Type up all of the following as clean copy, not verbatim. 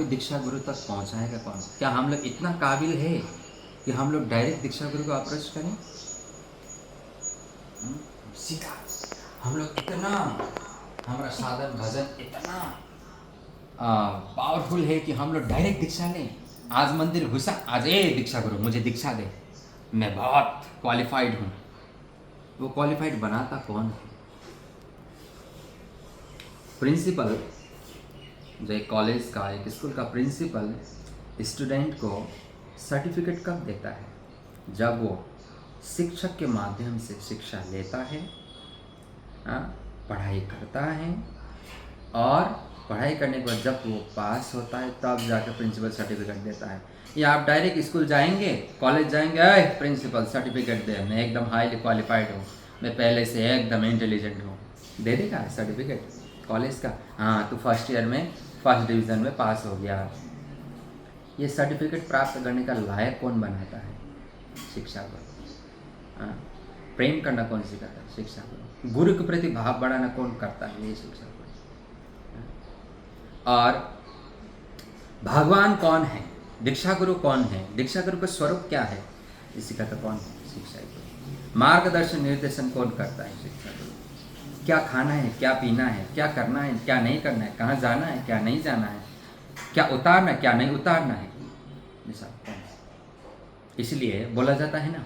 हमें दीक्षा गुरु तक पहुंचाएगा कौन? क्या हम लोग इतना काबिल है कि हम लोग डायरेक्ट दीक्षा गुरु को अप्रोच करें? सीधा हम लोग इतना, हमारा साधन भजन इतना पावरफुल है कि हम लोग डायरेक्ट दीक्षा लें। आज मंदिर घुसा, आज ए दीक्षा गुरु मुझे दीक्षा दे, मैं बहुत क्वालिफाइड हूँ। वो क्वालिफाइड बनाता कौन है? प्रिंसिपल, जो एक कॉलेज का, एक स्कूल का प्रिंसिपल स्टूडेंट को सर्टिफिकेट कब देता है? जब वो शिक्षक के माध्यम से शिक्षा लेता है, पढ़ाई करता है, और पढ़ाई करने के बाद जब वो पास होता है तब जाकर प्रिंसिपल सर्टिफिकेट देता है। या आप डायरेक्ट स्कूल जाएंगे, कॉलेज जाएंगे, अरे प्रिंसिपल सर्टिफिकेट दे, मैं एकदम हाईली क्वालिफाइड हूँ, मैं पहले से एकदम इंटेलिजेंट हूँ, दे देगा सर्टिफिकेट कॉलेज का? हाँ, तो फर्स्ट ईयर में फर्स्ट डिवीज़न में पास हो गया। ये सर्टिफिकेट प्राप्त करने का लायक कौन बनाता है? शिक्षा गुरु। प्रेम करना कौन सिखाता है? शिक्षा गुरु। गुरु के प्रति भाव बढ़ाना कौन करता है? ये शिक्षा गुरु। और भगवान कौन है? दीक्षा गुरु कौन है? दीक्षा गुरु का स्वरूप क्या है? ये सिखाता कौन है? शिक्षा गुरु। मार्गदर्शन निर्देशन कौन करता है? शिक्षा गुरु। क्या खाना है, क्या पीना है, क्या करना है, क्या नहीं करना है, कहाँ जाना है, क्या नहीं जाना है, क्या उतारना है, क्या नहीं उतारना है, ये सब कौन है? इसलिए बोला जाता है ना,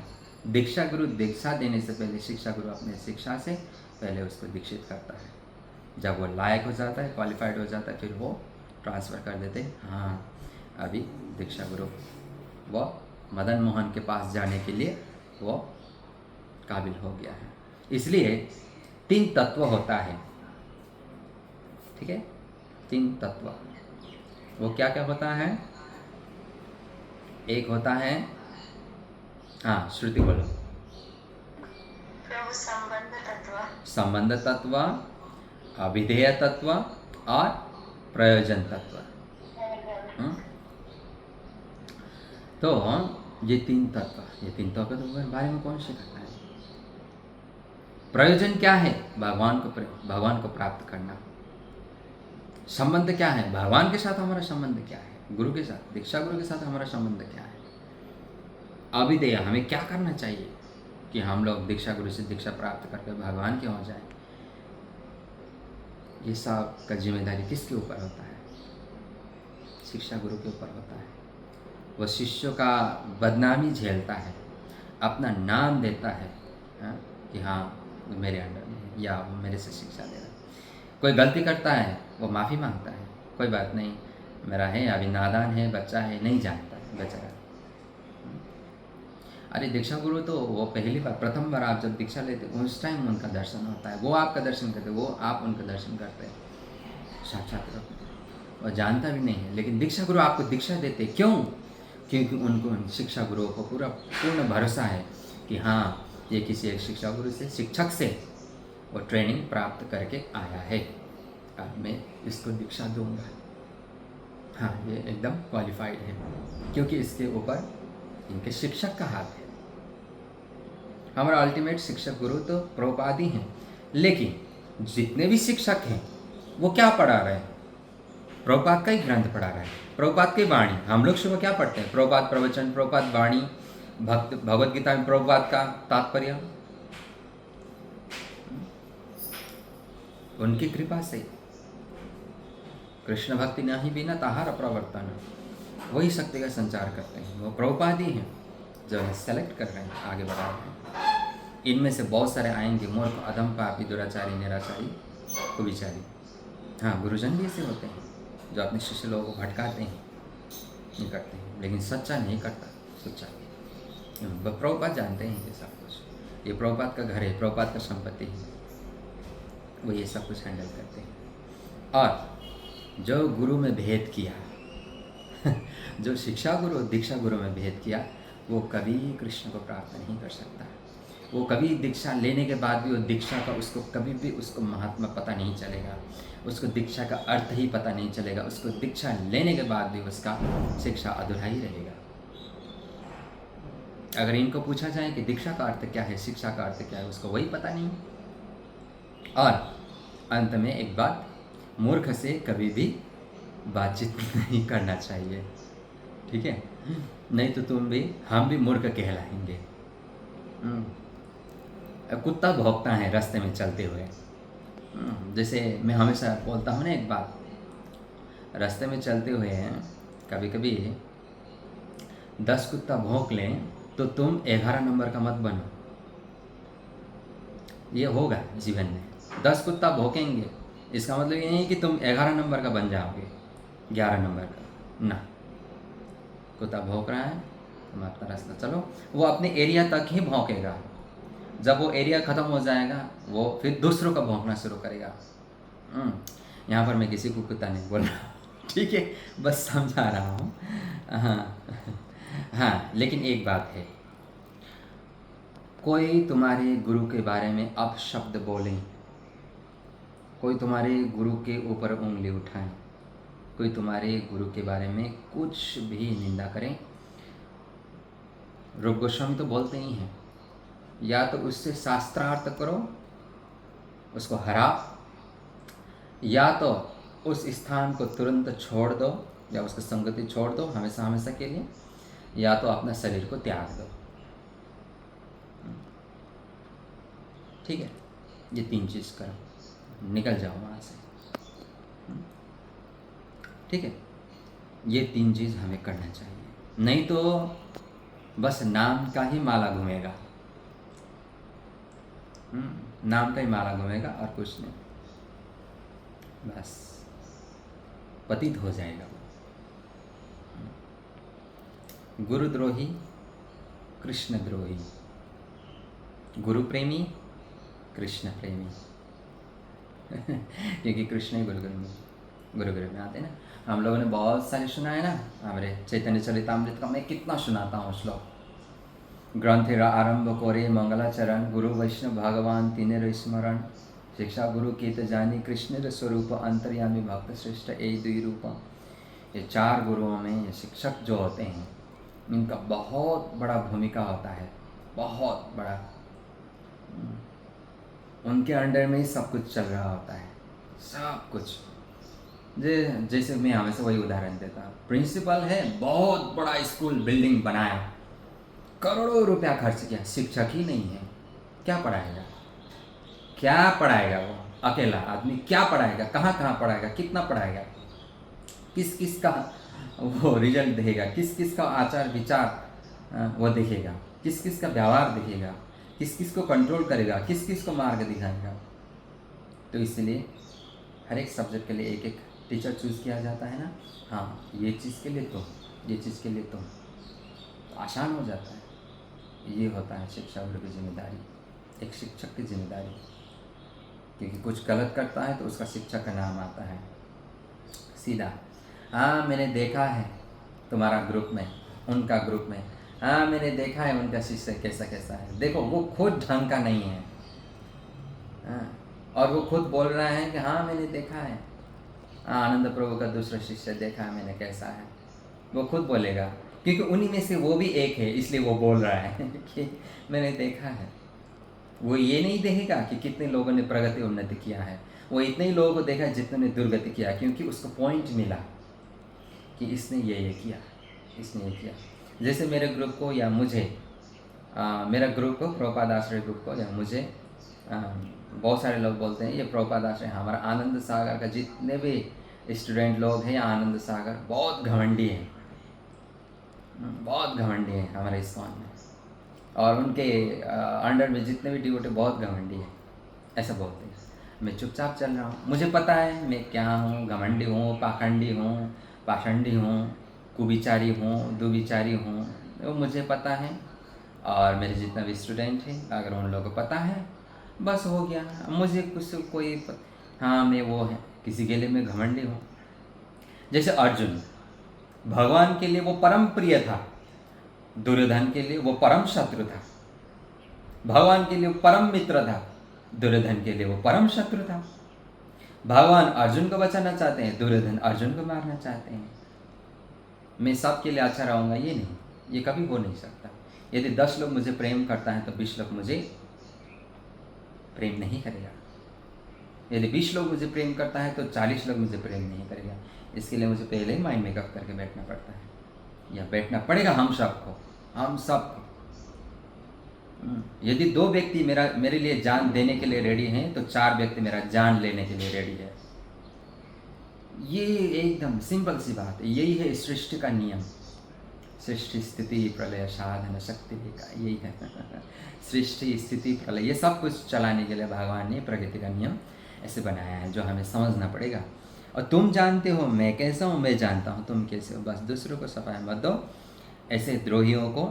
दीक्षा गुरु दीक्षा देने से पहले शिक्षा गुरु अपने शिक्षा से पहले उसको दीक्षित करता है। जब वो लायक हो जाता है, क्वालिफाइड हो जाता है, फिर वो ट्रांसफ़र कर देते हैं। हाँ, अभी दीक्षा गुरु वो मदन मोहन के पास जाने के लिए वो काबिल हो गया है। इसलिए 3 तत्व होता है, ठीक है? 3 तत्व, वो क्या क्या होता है? एक होता है, हाँ श्रुति बोलो। प्रभु संबंध तत्व, संबंध तत्व, अभिधेय तत्व और प्रयोजन तत्व। तो ये 3 तत्व, ये 3 तत्व के बारे में कौन सिखाता है? प्रयोजन क्या है? भगवान को प्राप्त करना। संबंध क्या है? भगवान के साथ हमारा संबंध क्या है? गुरु के साथ, दीक्षा गुरु के साथ हमारा संबंध क्या है? अभिधेय, हमें क्या करना चाहिए कि हम लोग दीक्षा गुरु से दीक्षा प्राप्त करके भगवान के हो जाए? ये सब का जिम्मेदारी किसके ऊपर होता है? शिक्षा गुरु के ऊपर होता है। वह शिष्यों का बदनामी झेलता है, अपना नाम देता है, कि हाँ वो मेरे अंडर में है, या वो मेरे से शिक्षा ले रहा है। कोई गलती करता है, वो माफ़ी मांगता है, कोई बात नहीं, मेरा है, अभी नादान है, बच्चा है, नहीं जानता है बेचारा। अरे दीक्षा गुरु तो वो पहली बार, प्रथम बार आप जब दीक्षा लेते उस टाइम उनका दर्शन होता है, वो आपका दर्शन करते, वो आप उनका दर्शन करते हैं साक्षात रूप में। वो जानता भी नहीं है, लेकिन दीक्षा गुरु आपको दीक्षा देते, क्यों? क्योंकि उनको शिक्षा गुरुओं को पूर्ण भरोसा है कि हाँ ये किसी एक शिक्षा गुरु से, शिक्षक से वो ट्रेनिंग प्राप्त करके आया है, अब मैं इसको दीक्षा दूंगा। हाँ, ये एकदम क्वालिफाइड है, क्योंकि इसके ऊपर इनके शिक्षक का हाथ है। हमारा अल्टीमेट शिक्षक गुरु तो प्रभुपाद ही हैं, लेकिन जितने भी शिक्षक हैं वो क्या पढ़ा रहे हैं? प्रभुपाद का ही ग्रंथ पढ़ा रहे हैं, प्रभुपाद की वाणी। हम लोग सुबह क्या पढ़ते हैं? प्रभुपाद प्रवचन, प्रभुपाद वाणी, भगवद गीता में प्रभुपाद का तात्पर्य, उनकी कृपा से। कृष्ण भक्ति नहीं बिना ताहार प्रवर्तन, वही शक्ति का संचार करते हैं, वो प्रभुपाद ही हैं जो उन्हें सेलेक्ट कर रहे हैं, आगे बढ़ा रहे हैं। इनमें से बहुत सारे आएंगे मूर्ख, अधम, पापी, दुराचारी, निराचारी, कुविचारी। हाँ, गुरुजन भी ऐसे होते हैं जो अपने शिष्य लोगों को भटकाते हैं, नहीं करते हैं, लेकिन सच्चा नहीं करता, सच्चा। प्रभुपाद जानते हैं ये सब कुछ, ये प्रभुपाद का घर है, प्रभुपाद का संपत्ति है, वो ये सब कुछ हैंडल करते हैं। और जो गुरु में भेद किया जो शिक्षा गुरु, दीक्षा गुरु में भेद किया, वो कभी कृष्ण को प्राप्त नहीं कर सकता। वो कभी दीक्षा लेने के बाद भी वो दीक्षा का उसको कभी भी उसको महात्मा पता नहीं चलेगा, उसको दीक्षा का अर्थ ही पता नहीं चलेगा, उसको दीक्षा लेने के बाद भी उसका शिक्षा अधूरा ही रहेगा। अगर इनको पूछा जाए कि दीक्षा का अर्थ क्या है, शिक्षा का अर्थ क्या है, उसको वही पता नहीं। और अंत में एक बात, मूर्ख से कभी भी बातचीत नहीं करना चाहिए, ठीक है? नहीं तो हम भी मूर्ख कहलाएंगे। कुत्ता भौंकता है रास्ते में चलते हुए। जैसे मैं हमेशा बोलता हूँ ना एक बात, रास्ते में चलते हुए कभी कभी 10 कुत्ता भौंक लें तो तुम 11 नंबर का मत बनो। ये होगा जीवन में। 10 कुत्ता भौंकेंगे इसका मतलब ये नहीं कि तुम 11 नंबर का बन जाओगे, 11 नंबर का ना। कुत्ता भौंक रहा है, तुम अपना रास्ता चलो। वो अपने एरिया तक ही भौंकेगा, जब वो एरिया ख़त्म हो जाएगा वो फिर दूसरों का भौंकना शुरू करेगा। यहाँ पर मैं किसी को कुत्ता नहीं बोल रहा, ठीक है, बस समझा रहा हूँ। हाँ हाँ, लेकिन एक बात है, कोई तुम्हारे गुरु के बारे में अपशब्द बोलें, कोई तुम्हारे गुरु के ऊपर उंगली उठाएं, कोई तुम्हारे गुरु के बारे में कुछ भी निंदा करें, रूप गोस्वामी तो बोलते ही हैं, या तो उससे शास्त्रार्थ करो, उसको हरा, या तो उस स्थान को तुरंत छोड़ दो, या उसकी संगति छोड़ दो हमेशा हमेशा के लिए, या तो अपना शरीर को त्याग दो। ठीक है, ये 3 चीज़ करो, निकल जाओ वहाँ से। ठीक है, ये 3 चीज़ हमें करना चाहिए, नहीं तो बस नाम का ही माला घूमेगा। नाम का ही माला घूमेगा और कुछ नहीं, बस पतित हो जाएगा वो। गुरुद्रोही कृष्ण द्रोही, गुरु प्रेमी कृष्ण प्रेमी क्योंकि कृष्ण ही गुरु में आते हैं ना। हम लोगों ने बहुत सारे सुना है ना, हमारे चैतन्य चरितामृत का मैं कितना सुनाता हूँ श्लोक। ग्रंथेर आरंभ करे मंगलाचरण, गुरु वैष्णव भगवान तीनेर स्मरण, शिक्षा गुरु कीत जानी कृष्ण स्वरूप, अंतर्यामी भक्त श्रेष्ठ ए दुई रूप। ये 4 गुरुओं में ये शिक्षक जो होते हैं इनका बहुत बड़ा भूमिका होता है, बहुत बड़ा। उनके अंडर में ही सब कुछ चल रहा होता है, सब कुछ। जैसे मैं हमेशा वही उदाहरण देता हूँ, प्रिंसिपल है, बहुत बड़ा स्कूल बिल्डिंग बनाया, करोड़ों रुपया खर्च किया, शिक्षक ही नहीं है, क्या पढ़ाएगा? क्या पढ़ाएगा वो अकेला आदमी? क्या पढ़ाएगा? कहाँ पढ़ाएगा? कितना पढ़ाएगा? किस किस का वो रिजल्ट देखेगा? किस किस का आचार विचार वो देखेगा? किस किस का व्यवहार देखेगा? किस किस को कंट्रोल करेगा? किस किस को मार्ग दिखाएगा? तो इसलिए हर एक सब्जेक्ट के लिए एक एक टीचर चूज़ किया जाता है ना। हाँ, ये चीज़ के लिए तो, ये चीज़ के लिए तो आसान हो जाता है। ये होता है शिक्षा गुरु की जिम्मेदारी, एक शिक्षक की जिम्मेदारी। क्योंकि कुछ गलत करता है तो उसका शिक्षक का नाम आता है सीधा। हाँ, मैंने देखा है तुम्हारा ग्रुप में, उनका ग्रुप में, हाँ मैंने देखा है उनका शिष्य कैसा कैसा है, देखो वो खुद ढंग का नहीं है। हाँ, और वो खुद बोल रहा है कि हाँ मैंने देखा है, आनंद प्रभु का दूसरा शिष्य देखा है मैंने कैसा है, वो खुद बोलेगा, क्योंकि उन्हीं में से वो भी एक है, इसलिए वो बोल रहा है कि मैंने देखा है। वो ये नहीं देखेगा कि कितने लोगों ने प्रगति उन्नति किया है, वो इतने ही लोगों को देखा जितने ने दुर्गति किया, क्योंकि उसको पॉइंट मिला कि इसने ये किया, इसने ये किया। जैसे मेरे ग्रुप को या मुझे, मेरा ग्रुप को, प्रभुपाद आश्रय ग्रुप को या मुझे, बहुत सारे लोग बोलते हैं ये प्रभुपाद आश्रय, हमारा आनंद सागर का जितने भी स्टूडेंट लोग हैं, आनंद सागर बहुत घमंडी हैं, बहुत घमंडी हैं हमारे इस्कॉन में, और उनके अंडर में जितने भी डिवोटी बहुत घमंडी हैं, ऐसा बोलते हैं। मैं चुपचाप चल रहा हूँ, मुझे पता है मैं क्या हूँ, घमंडी हूँ, पाखंडी हूँ, पाषंडी हूँ, कुविचारी हूँ, दुविचारी हूँ, वो मुझे पता है। और मेरे जितना भी स्टूडेंट हैं अगर उन लोगों को पता है, बस हो गया। मुझे हाँ मैं वो है, किसी के लिए मैं घमंडी हूँ। जैसे अर्जुन भगवान के लिए वो परम प्रिय था, दुर्योधन के लिए वो परम शत्रु था। भगवान के लिए वो परम मित्र था, दुर्योधन के लिए वो परम शत्रु था। भगवान अर्जुन को बचाना चाहते हैं, दुर्योधन अर्जुन को मारना चाहते हैं। मैं सबके लिए अच्छा रहूँगा ये नहीं, ये कभी हो नहीं सकता। यदि 10 लोग मुझे प्रेम करता है तो 20 लोग मुझे प्रेम नहीं करेगा। यदि 20 लोग मुझे प्रेम करता है तो 40 लोग मुझे प्रेम नहीं करेगा। इसके लिए मुझे पहले ही माइंड मेकअप करके बैठना पड़ता है, या बैठना पड़ेगा हम सबको, हम सबको। यदि 2 व्यक्ति मेरे लिए जान देने के लिए रेडी हैं तो 4 व्यक्ति मेरा जान लेने के लिए रेडी है। ये एकदम सिंपल सी बात है, यही है सृष्टि का नियम। सृष्टि स्थिति प्रलय साधन शक्ति का यही है। सृष्टि स्थिति प्रलय ये सब कुछ चलाने के लिए भगवान ने प्रकृति का नियम ऐसे बनाया है, जो हमें समझना पड़ेगा। और तुम जानते हो मैं कैसा हूँ, मैं जानता हूँ तुम कैसे हो, बस दूसरों को सफाई मत दो। ऐसे द्रोहियों को